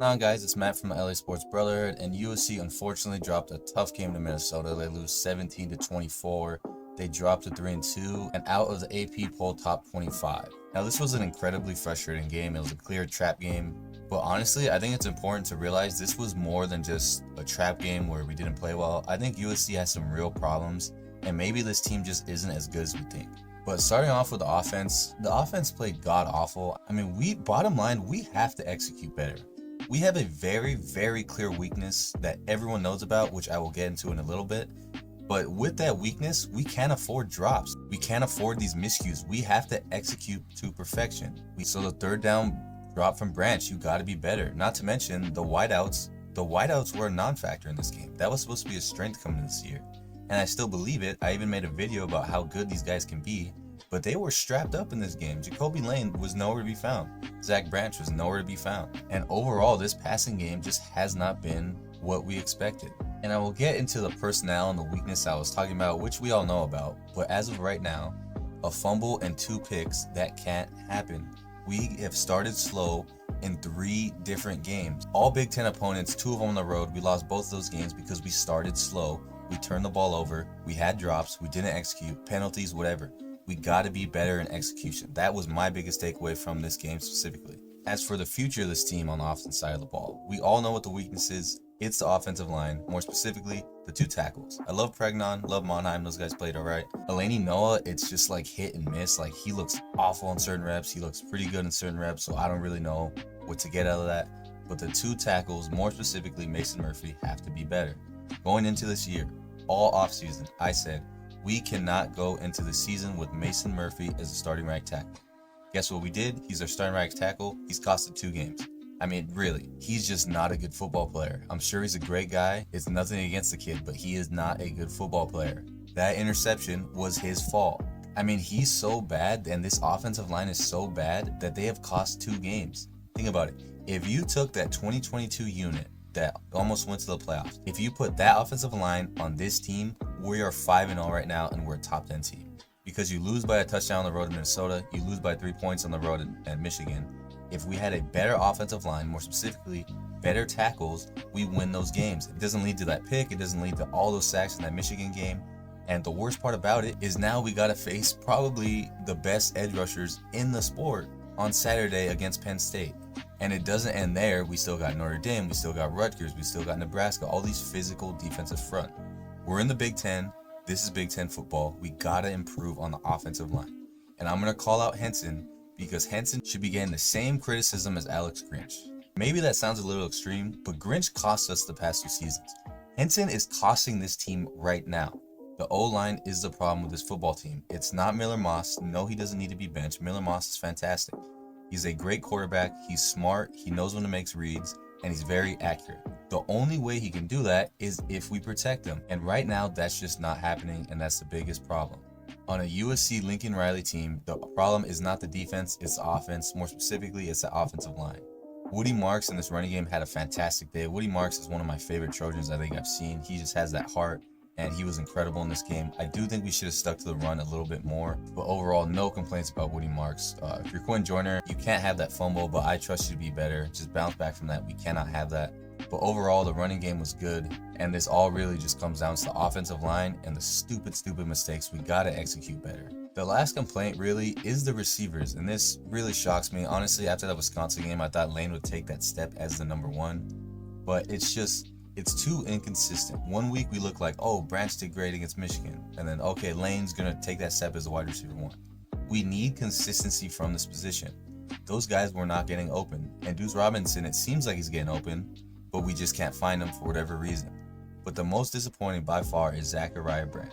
Now, guys, it's Matt from the LA Sports Brotherhood, and USC unfortunately dropped a tough game to Minnesota. They lose 17-24. They dropped to 3-2 and out of the AP poll top 25. Now, this was an incredibly frustrating game. It was a clear trap game, but honestly, I think it's important to realize this was more than just a trap game where we didn't play well. I think USC has some real problems, and maybe this team just isn't as good as we think. But starting off with the offense played god-awful. I mean, bottom line, we have to execute better. We have a very, very clear weakness that everyone knows about, which I will get into in a little bit. But with that weakness, we can't afford drops. We can't afford these miscues. We have to execute to perfection. So the third down drop from Branch, you got to be better. Not to mention the wideouts. The wideouts were a non-factor in this game. That was supposed to be a strength coming this year. And I still believe it. I even made a video about how good these guys can be. But they were strapped up in this game. Jacoby Lane was nowhere to be found. Zach Branch was nowhere to be found. And overall, this passing game just has not been what we expected. And I will get into the personnel and the weakness I was talking about, which we all know about. But as of right now, a fumble and 2 picks, that can't happen. We have started slow in 3 different games. All Big Ten opponents, 2 of them on the road. We lost both of those games because we started slow. We turned the ball over. We had drops. We didn't execute. Penalties, whatever. We got to be better in execution. That was my biggest takeaway from this game specifically. As for the future of this team on the offensive side of the ball, we all know what the weakness is. It's the offensive line, more specifically, the 2 tackles. I love Pregnon, love Monheim. Those guys played all right. Eleni Noah, it's just like hit and miss. Like, he looks awful in certain reps. He looks pretty good in certain reps, so I don't really know what to get out of that. But the 2 tackles, more specifically Mason Murphy, have to be better. Going into this year, all offseason, I said, we cannot go into the season with Mason Murphy as a starting right tackle. Guess what we did? He's our starting right tackle. He's costed 2 games. I mean, really, he's just not a good football player. I'm sure he's a great guy. It's nothing against the kid, but he is not a good football player. That interception was his fault. I mean, he's so bad, and this offensive line is so bad that they have cost 2 games. Think about it. If you took that 2022 unit that almost went to the playoffs, if you put that offensive line on this team, we are 5-0 right now, and we're a top 10 team. Because you lose by a touchdown on the road in Minnesota, you lose by 3 points on the road at Michigan. If we had a better offensive line, more specifically, better tackles, we win those games. It doesn't lead to that pick. It doesn't lead to all those sacks in that Michigan game. And the worst part about it is now we got to face probably the best edge rushers in the sport on Saturday against Penn State. And it doesn't end there. We still got Notre Dame. We still got Rutgers. We still got Nebraska. All these physical defensive front. We're in the Big Ten. This is Big Ten football. We got to improve on the offensive line. And I'm going to call out Henson because Henson should be getting the same criticism as Alex Grinch. Maybe that sounds a little extreme, but Grinch cost us the past 2 seasons. Henson is costing this team right now. The O-line is the problem with this football team. It's not Miller Moss. No, he doesn't need to be benched. Miller Moss is fantastic. He's a great quarterback. He's smart. He knows when to make reads, and he's very accurate. The only way he can do that is if we protect him. And right now, that's just not happening, and that's the biggest problem. On a USC Lincoln Riley team, the problem is not the defense, it's the offense. More specifically, it's the offensive line. Woody Marks in this running game had a fantastic day. Woody Marks is one of my favorite Trojans I think I've seen. He just has that heart, and he was incredible in this game. I do think we should have stuck to the run a little bit more, but overall, no complaints about Woody Marks. If you're Quinn Joyner, you can't have that fumble, but I trust you to be better. Just bounce back from that. We cannot have that. But overall, the running game was good, and this all really just comes down to the offensive line and the stupid mistakes. We got to execute better. The last complaint really is the receivers, and this really shocks me. Honestly, after that Wisconsin game, I thought Lane would take that step as the number 1, but it's too inconsistent. One week we look like, oh, Branch did great against Michigan, and then, okay, Lane's going to take that step as a wide receiver 1. We need consistency from this position. Those guys were not getting open, and Deuce Robinson, it seems like he's getting open, but we just can't find him for whatever reason. But the most disappointing by far is Zachariah Branch.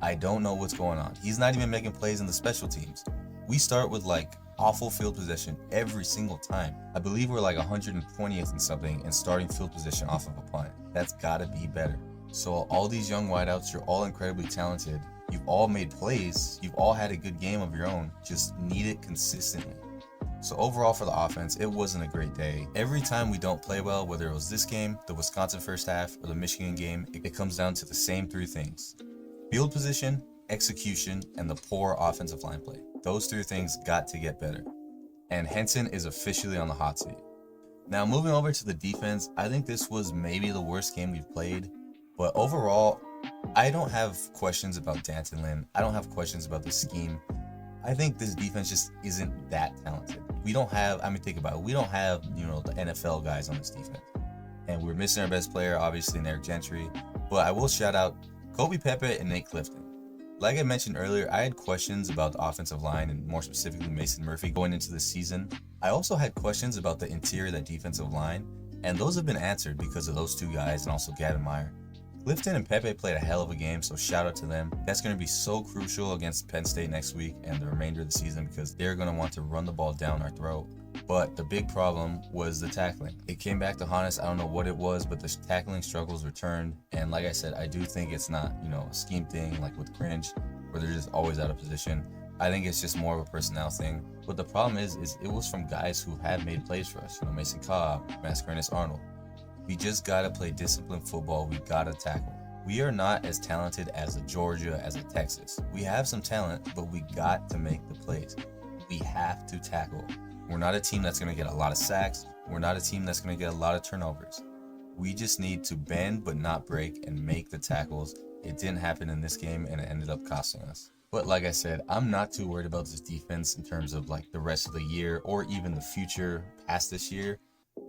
I don't know what's going on. He's not even making plays in the special teams. We start with like awful field position every single time. I believe we're like 120th and something in starting field position off of a punt. That's gotta be better. So all these young wideouts, you're all incredibly talented. You've all made plays. You've all had a good game of your own. Just need it consistently. So overall for the offense, it wasn't a great day. Every time we don't play well, whether it was this game, the Wisconsin first half, or the Michigan game, it comes down to the same 3 things. Field position, execution, and the poor offensive line play. Those 3 things got to get better. And Henson is officially on the hot seat. Now moving over to the defense, I think this was maybe the worst game we've played, but overall, I don't have questions about Danton Lynn. I don't have questions about the scheme. I think this defense just isn't that talented. We don't have, I mean, think about it. We don't have, the NFL guys on this defense. And we're missing our best player, obviously, in Eric Gentry. But I will shout out Kobe Pepe and Nate Clifton. Like I mentioned earlier, I had questions about the offensive line and more specifically Mason Murphy going into the season. I also had questions about the interior of that defensive line, and those have been answered because of those two guys and also Gavin Meyer. Clifton and Pepe played a hell of a game, so shout out to them. That's going to be so crucial against Penn State next week and the remainder of the season because they're going to want to run the ball down our throat. But the big problem was the tackling. It came back to haunt us. I don't know what it was, but the tackling struggles returned. And like I said, I do think it's not, a scheme thing like with Cringe, where they're just always out of position. I think it's just more of a personnel thing. But the problem is it was from guys who have made plays for us. Mason Cobb, Mascarenas Arnold. We just gotta play disciplined football. We gotta tackle. We are not as talented as a Georgia, as a Texas. We have some talent, but we got to make the plays. We have to tackle. We're not a team that's going to get a lot of sacks. We're not a team that's going to get a lot of turnovers. We just need to bend but not break and make the tackles. It didn't happen in this game and it ended up costing us. But like I said, I'm not too worried about this defense in terms of like the rest of the year or even the future past this year.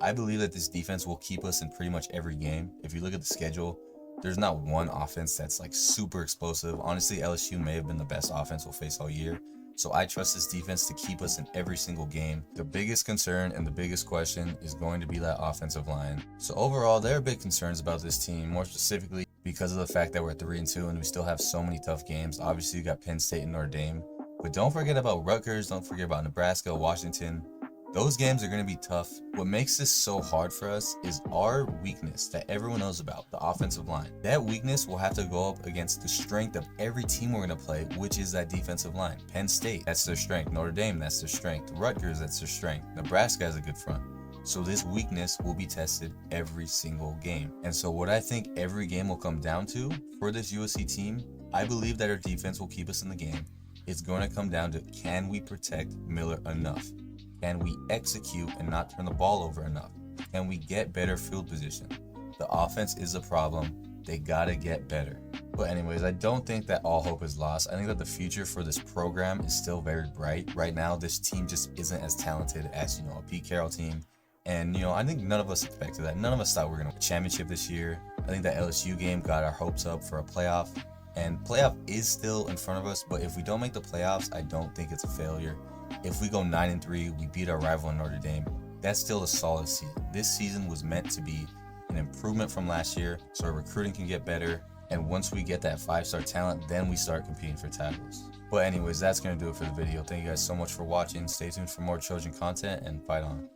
I believe that this defense will keep us in pretty much every game. If you look at the schedule, there's not one offense that's like super explosive. Honestly, LSU may have been the best offense we'll face all year. So I trust this defense to keep us in every single game. The biggest concern and the biggest question is going to be that offensive line. So overall, there are big concerns about this team, more specifically because of the fact that we're 3-2 and we still have so many tough games. Obviously, you got Penn State and Notre Dame. But don't forget about Rutgers. Don't forget about Nebraska, Washington. Those games are going to be tough. What makes this so hard for us is our weakness that everyone knows about, the offensive line. That weakness will have to go up against the strength of every team we're going to play, which is that defensive line. Penn State, that's their strength. Notre Dame, that's their strength. Rutgers, that's their strength. Nebraska has a good front. So this weakness will be tested every single game. And so what I think every game will come down to for this USC team, I believe that our defense will keep us in the game. It's going to come down to, can we protect Miller enough? Can we execute and not turn the ball over enough? Can we get better field position? The offense is a problem. They gotta get better. But anyways, I don't think that all hope is lost. I think that the future for this program is still very bright. Right now, this team just isn't as talented as, a Pete Carroll team. And, I think none of us expected that. None of us thought we were going to win a championship this year. I think that LSU game got our hopes up for a playoff. And playoff is still in front of us. But if we don't make the playoffs, I don't think it's a failure. If we go 9-3, we beat our rival in Notre Dame, that's still a solid season. This season was meant to be an improvement from last year so our recruiting can get better. And once we get that 5-star talent, then we start competing for titles. But anyways, that's going to do it for the video. Thank you guys so much for watching. Stay tuned for more Trojan content and fight on.